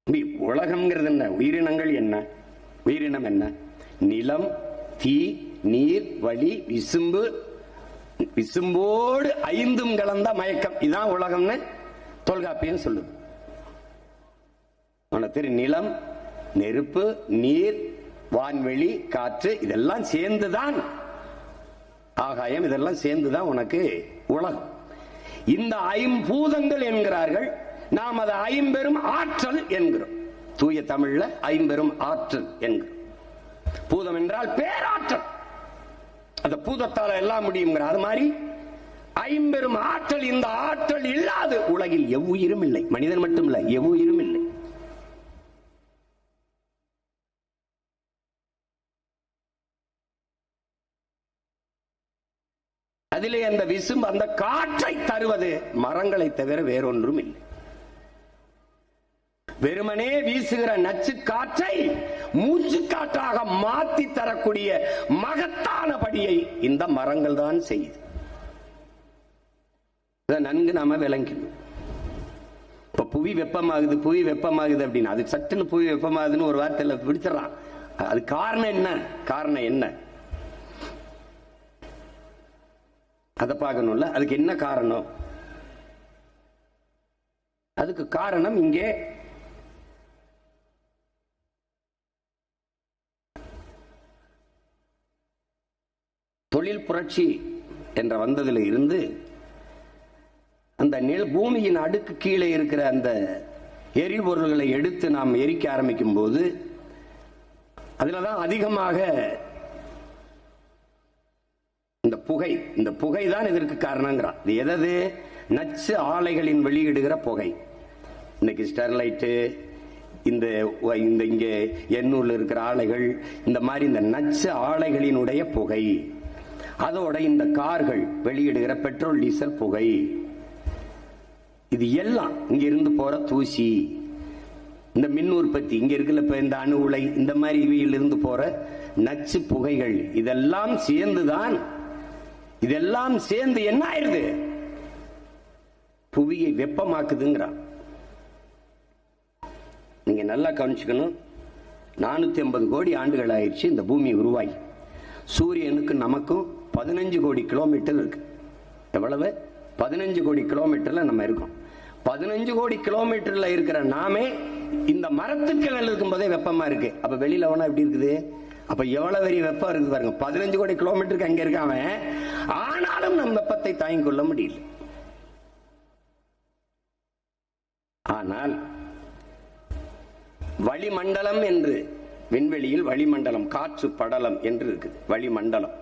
உலகம்ங்கிறது என்ன? உயிரினங்கள் என்ன? உயிரினம் என்ன? நிலம், தீ, நீர், வளி, விசும்பு, விசும்போடு ஐந்தும் கலந்த மயக்கம். இதான் உலகம்னு தொல்காப்பியம் சொல்லுது. நிலம், நெருப்பு, நீர், வான்வெளி, காற்று இதெல்லாம் சேர்ந்துதான் ஆகாயம். இதெல்லாம் சேர்ந்துதான் உனக்கு உலகம். இந்த ஐம்பூதங்கள் என்கிறார்கள். நாம் அதை ஐம்பெரும் ஆற்றல் என்கிறோம். தூய தமிழ்ல ஐம்பெரும் ஆற்றல் என்கிறோம். பூதம் என்றால் பேராற்றல். அந்த பூதத்தால் எல்லாம் முடியும். அது மாதிரி ஐம்பெரும் ஆற்றல். இந்த ஆற்றல் இல்லாத உலகில் எவ்வுயிரும் இல்லை. மனிதன் மட்டும் இல்லை, எவ்வுயிரும் இல்லை. அதிலே அந்த விசும்பு, அந்த காற்றை தருவது மரங்களை தவிர வேறொன்றும் இல்லை. வெறுமனே வீசுகிற நச்சு காற்றை மூச்சு காற்றாக மாற்றி தரக்கூடிய மகத்தான படியை இந்த மரங்கள் தான் செய்யுது. நன்கு நாம விளங்கணும். இப்ப புவி வெப்பமாகுது, புவி வெப்பமாகுது அப்படின்னு அது சட்டுன்னு புவி வெப்பமாகுதுன்னு ஒரு வார்த்தையில பிடிச்சிடறான். அது காரணம் என்ன? காரணம் என்ன அதை பார்க்கணும்ல. அதுக்கு என்ன காரணம்? அதுக்கு காரணம் இங்கே தொழில் புரட்சி என்ற வந்ததில் இருந்து அந்த பூமியின் அடுக்கு கீழே இருக்கிற அந்த எரிபொருள்களை எடுத்து நாம் எரிக்க ஆரம்பிக்கும் போது அதுலதான் அதிகமாக இந்த புகை தான் இதற்கு காரணங்கிறான். இது எதது? நச்சு ஆலைகளின் வெளியிடுகிற புகை. இன்னைக்கு ஸ்டெர்லைட்டு, இந்த இங்கே எண்ணூர்ல இருக்கிற ஆலைகள், இந்த மாதிரி இந்த நச்சு ஆலைகளினுடைய புகை, அதோட இந்த கார்கள் வெளியிடுகிற பெட்ரோல் டீசல் புகை, இது எல்லாம் இங்க இருந்து போற தூசி, இந்த மின் உற்பத்தி இங்க இருக்குல்ல, இப்ப இந்த அணு உலை, இந்த மாதிரி இவையில் இருந்து போற நச்சு புகைகள், இதெல்லாம் சேர்ந்துதான், இதெல்லாம் சேர்ந்து என்ன ஆயிருது? புவியை வெப்பமாக்குதுங்கிறான். நீங்க நல்லா கவனிச்சுக்கணும். 450 கோடி ஆண்டுகள் ஆயிடுச்சு இந்த பூமி உருவாகி. சூரியனுக்கு நமக்கும் 15 கோடி கிலோமீட்டர் இருக்கு. எவ்வளவு? 15 கோடி கிலோமீட்டர்ல நம்ம இருக்கோம். 15 கோடி கிலோமீட்டர்ல இருக்கிற நாமே இந்த மரத்துக்கு இருக்கும் போதே வெப்பமா இருக்கு. அப்ப வெளியில வேணா எப்படி இருக்குது? அப்ப எவ்வளவு பெரிய வெப்பம் இருக்குது பாருங்க. 15 கோடி கிலோமீட்டருக்கு அங்க இருக்காம, ஆனாலும் நம் வெப்பத்தை தாங்கிக் கொள்ள முடியல. ஆனால் வளிமண்டலம் என்று, விண்வெளியில் வளிமண்டலம், காற்று படலம் என்று இருக்குது வளிமண்டலம்.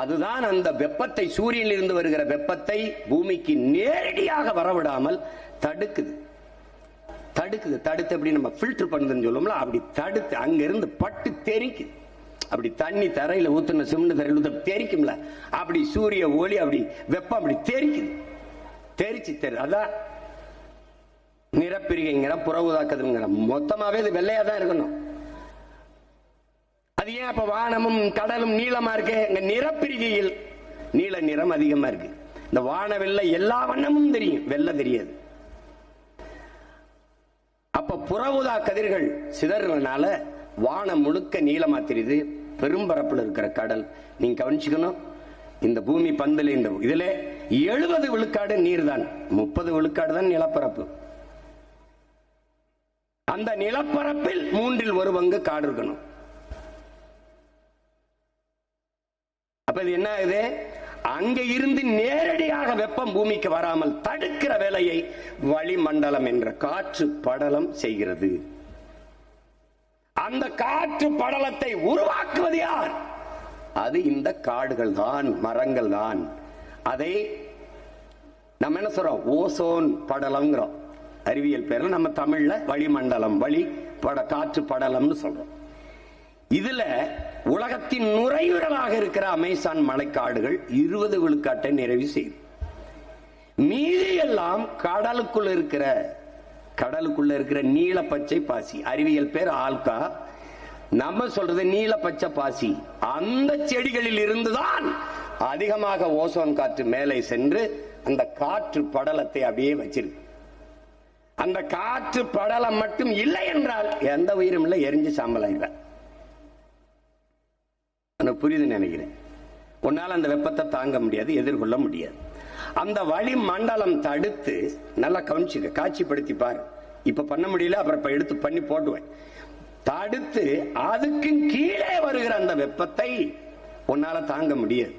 அதுதான் அந்த வெப்பத்தை, சூரியனில் இருந்து வருகிற வெப்பத்தை பூமிக்கு நேரடியாக வரவிடாமல் தடுக்குது. தடுத்து அப்படி நம்ம ஃபில்டர் பண்ணுதுன்னு சொல்லுவோம்ல, அப்படி தடுத்து அங்கிருந்து பட்டு தெரிக்குது. அப்படி தண்ணி தரையில ஊத்துன சிமெண்ட் தரையில் ஊத்த தெரிக்கும்ல, அப்படி சூரிய ஒளி அப்படி வெப்பம் அப்படி தெரிக்குது. தெரிச்சு அதான் நிறப்பிரிகைங்கிற, புற ஊதாக்கதுங்கிற, மொத்தமாவே இது வெள்ளையா தான் இருக்கணும். அது ஏன் அப்ப வானமும் கடலும் நீளமா இருக்கு? நிறப்பிரிகையில் நீல நிறம் அதிகமா இருக்கு. இந்த வானவெல்ல எல்லா வண்ணமும் தெரியும், வெள்ளை தெரியாது. அப்ப புற ஊதா கதிர்கள் சிதறதுனால வானம் முழுக்க நீளமா தெரியுது. பெரும்பரப்புல இருக்கிற கடல் நீங்க கவனிச்சுக்கணும். இந்த பூமி பந்தில் இந்த இதுல 70 விழுக்காடு நீர் தான், 30 விழுக்காடு தான் நிலப்பரப்பு. அந்த நிலப்பரப்பில் 1/3 பங்கு காடு இருக்கணும். அப்ப இது என்ன ஆகுது? அங்க இருந்து நேரடியாக வெப்பம் பூமிக்கு வராமல் தடுக்கிற வேலையை வளிமண்டலம் என்ற காற்று படலம் செய்கிறது. அந்த காற்று படலத்தை உருவாக்குவது யார்? அது இந்த காடுகள் தான், மரங்கள் தான். அதை நம்ம என்ன சொல்றோம்? ஓசோன் படலம்ங்கிறோம். அறிவியல் பேர்ல நம்ம தமிழ்ல வளிமண்டலம், காற்று படலம்னு சொல்றோம். இதுல உலகத்தின் நுரையீரலாக இருக்கிற அமேசான் மலைக்காடுகள் 20 விழுக்காட்டை நிறைவு செய்யும். மீதி எல்லாம் கடலுக்குள்ள இருக்கிற நீல பச்சை பாசி, அறிவியல் பேர் ஆல்கா, நம்ம சொல்றது நீல பச்சை பாசி. அந்த செடிகளில் இருந்துதான் அதிகமாக ஓசோன் காற்று மேலே சென்று அந்த காற்று படலத்தை அப்படியே வச்சிருக்கு. அந்த காற்று படலம் மட்டும் இல்லை என்றால் எந்த உயிரும் இல்லை, எரிஞ்சு சாம்பலாயிர. புரியுது நினைக்கிறேன். உன்னால் அந்த வெப்பத்தை தாங்க முடியாது, எதிர்கொள்ள முடியாது. அந்த வளி மண்டலம் தடுத்து நல்லா கவனிச்சுக்க, காட்சிப்படுத்தி பாரு. இப்ப பண்ண முடியல, அப்புறம் எடுத்து பண்ணி போட்டுவேன். தடுத்து அதுக்கு கீழே வருகிற அந்த வெப்பத்தை உன்னால தாங்க முடியாது.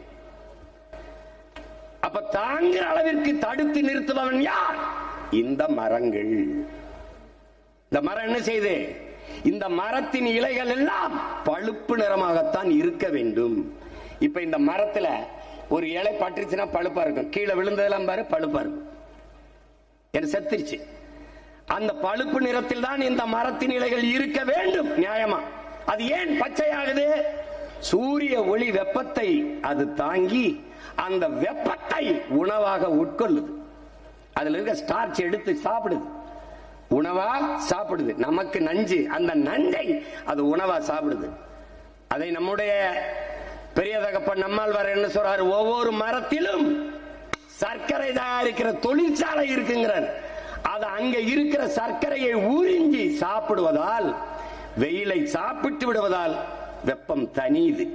அப்ப தாங்குற அளவிற்கு தடுத்து நிறுத்துபவன் யார்? இந்த மரங்கள். இந்த மரம் என்ன செய்து? இந்த மரத்தின் இலைகள் எல்லாம் பழுப்பு நிறமாகத்தான் இருக்க வேண்டும். இப்ப இந்த மரத்துல ஒரு இலை பட்டுச்சுன்னா பழுப்பா இருக்கும், கீழே விழுந்ததெல்லாம் பாரு பழுப்பா இருக்கும், என்ன செத்துருச்சு. அந்த பழுப்பு நிறத்தில் தான் இந்த மரத்தின் இலைகள் இருக்க வேண்டும் நியாயமா. அது ஏன் பச்சையாகுது? சூரிய ஒளி வெப்பத்தை அது தாங்கி அந்த வெப்பத்தை உணவாக உட்கொள்ளுது. அதுல இருக்க ஸ்டார்ச் எடுத்து சாப்பிடுது, உணவா சாப்பிடுது. நமக்கு நஞ்சு, அந்த நஞ்சை அது உணவா சாப்பிடுது. அதை நம்முடைய பெரிய தகப்பன் நம்மாழ்வார் என்ன சொல்றாரு? ஒவ்வொரு மரத்திலும் சர்க்கரை தயாரிக்கிற தொழிற்சாலை இருக்குங்கிறார். அது அங்க இருக்கிற சர்க்கரையை உறிஞ்சி சாப்பிடுவதால், வெயிலை சாப்பிட்டு விடுவதால் வெப்பம் தனியுது.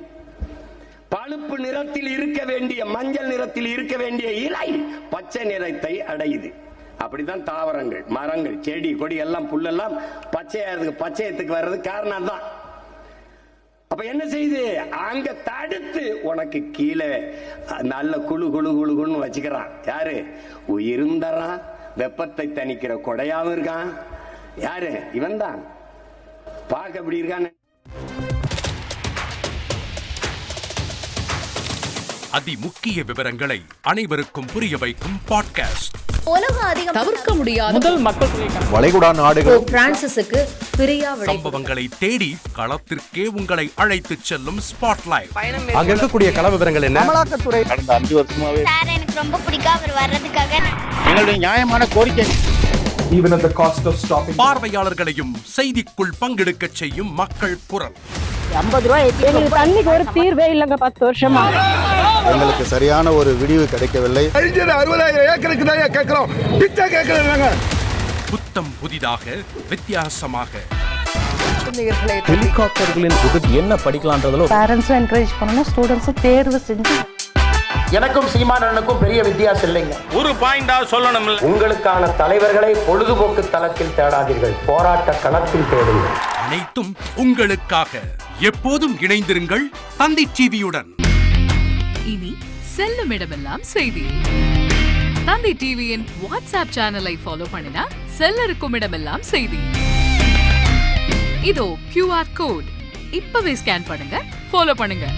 பழுப்பு நிறத்தில் இருக்க வேண்டிய, மஞ்சள் நிறத்தில் இருக்க வேண்டிய இலை பச்சை நிறத்தை அடையுது. அப்படித்தான் தாவரங்கள், மரங்கள், செடி கொடி எல்லாம் புல்லெல்லாம் பச்சையத்துக்கு வர்றது காரணம் தான். அப்ப என்ன செய்யுது? அங்க தடுத்து உனக்கு கீழே நல்ல குழு குழு குழுன்னு வச்சுக்கிறான். யாரு? உயிரும் தரான், வெப்பத்தை தணிக்கிற கொடையாவும் இருக்கான். யாரு? இவன் தான். பார்க்க எப்படி இருக்கான்னு. அதி முக்கிய விவரங்களை அனைவருக்கும் புரிய வைக்கும் பாட்காஸ்ட். தவிர்க்க முடியாத முதல் மக்கள் வளைகுடா நாடுகள் பிரான்சிஸுக்கு பிரியா சம்பவங்களை தேடி களத்திற்கே உங்களை அழைத்து செல்லும் ஸ்பாட்லைட். அங்க இருக்கக்கூடிய கள விவரங்கள் என்ன? அமலாக்கத்துறை கடந்த 5 வருஷமாவே சார் எனக்கு ரொம்ப பிடிக்கும் அவர் வர்றதுக்காக. எங்களுடைய நியாயமான கோரிக்கை. Even at the cost of stopping. பார்வையாளர்களையும் செய்திக்குள் பங்கெடுக்க செய்யும் மக்கள் குரல். 50 ரூபாய் எங்களுக்கு தண்ணிக்கு ஒரு தீர்வே இல்லங்க. 10 வருஷமா எங்களுக்கு சரியான ஒரு விடிவு கிடைக்கவில்லை. 60,000 ஏக்கருக்கு தான் கேட்கிறோம், பிச்சை கேட்கறாங்க. புத்தம் புதிதாக, வித்தியாசமாக ஹெலிகாப்டர்களின் உதவி என்ன படிக்கலாம்ன்றதுல பேரண்ட்ஸும் என்கரேஜ் பண்ணணும், ஸ்டூடெண்ட்ஸும் தேர்வு செஞ்சு. எனக்கும் சீமானனுக்கும் பெரிய வித்தியாசம் இல்லைங்க. ஒரு பாயிண்டா சொல்லணும். உங்களுக்கான தலைவர்களை பொழுதுபோக்கு தளத்தில் தேடாதீர்கள், போராட்ட களத்தில் தேடுங்கள். அனைத்தும் உங்களுக்காக. எப்போதும் இணைந்திருங்கள் தந்தி டிவியுடன். இனி செல்லும் இடமெல்லாம் செய்தி. தந்தி டிவியின் வாட்ஸ்அப் சேனலை ஃபாலோ பண்ணினா செல்ல இருக்கும் இடமெல்லாம் செய்தி. இதோ QR கோட், இப்பவே ஸ்கேன் பண்ணுங்க, ஃபாலோ பண்ணுங்க.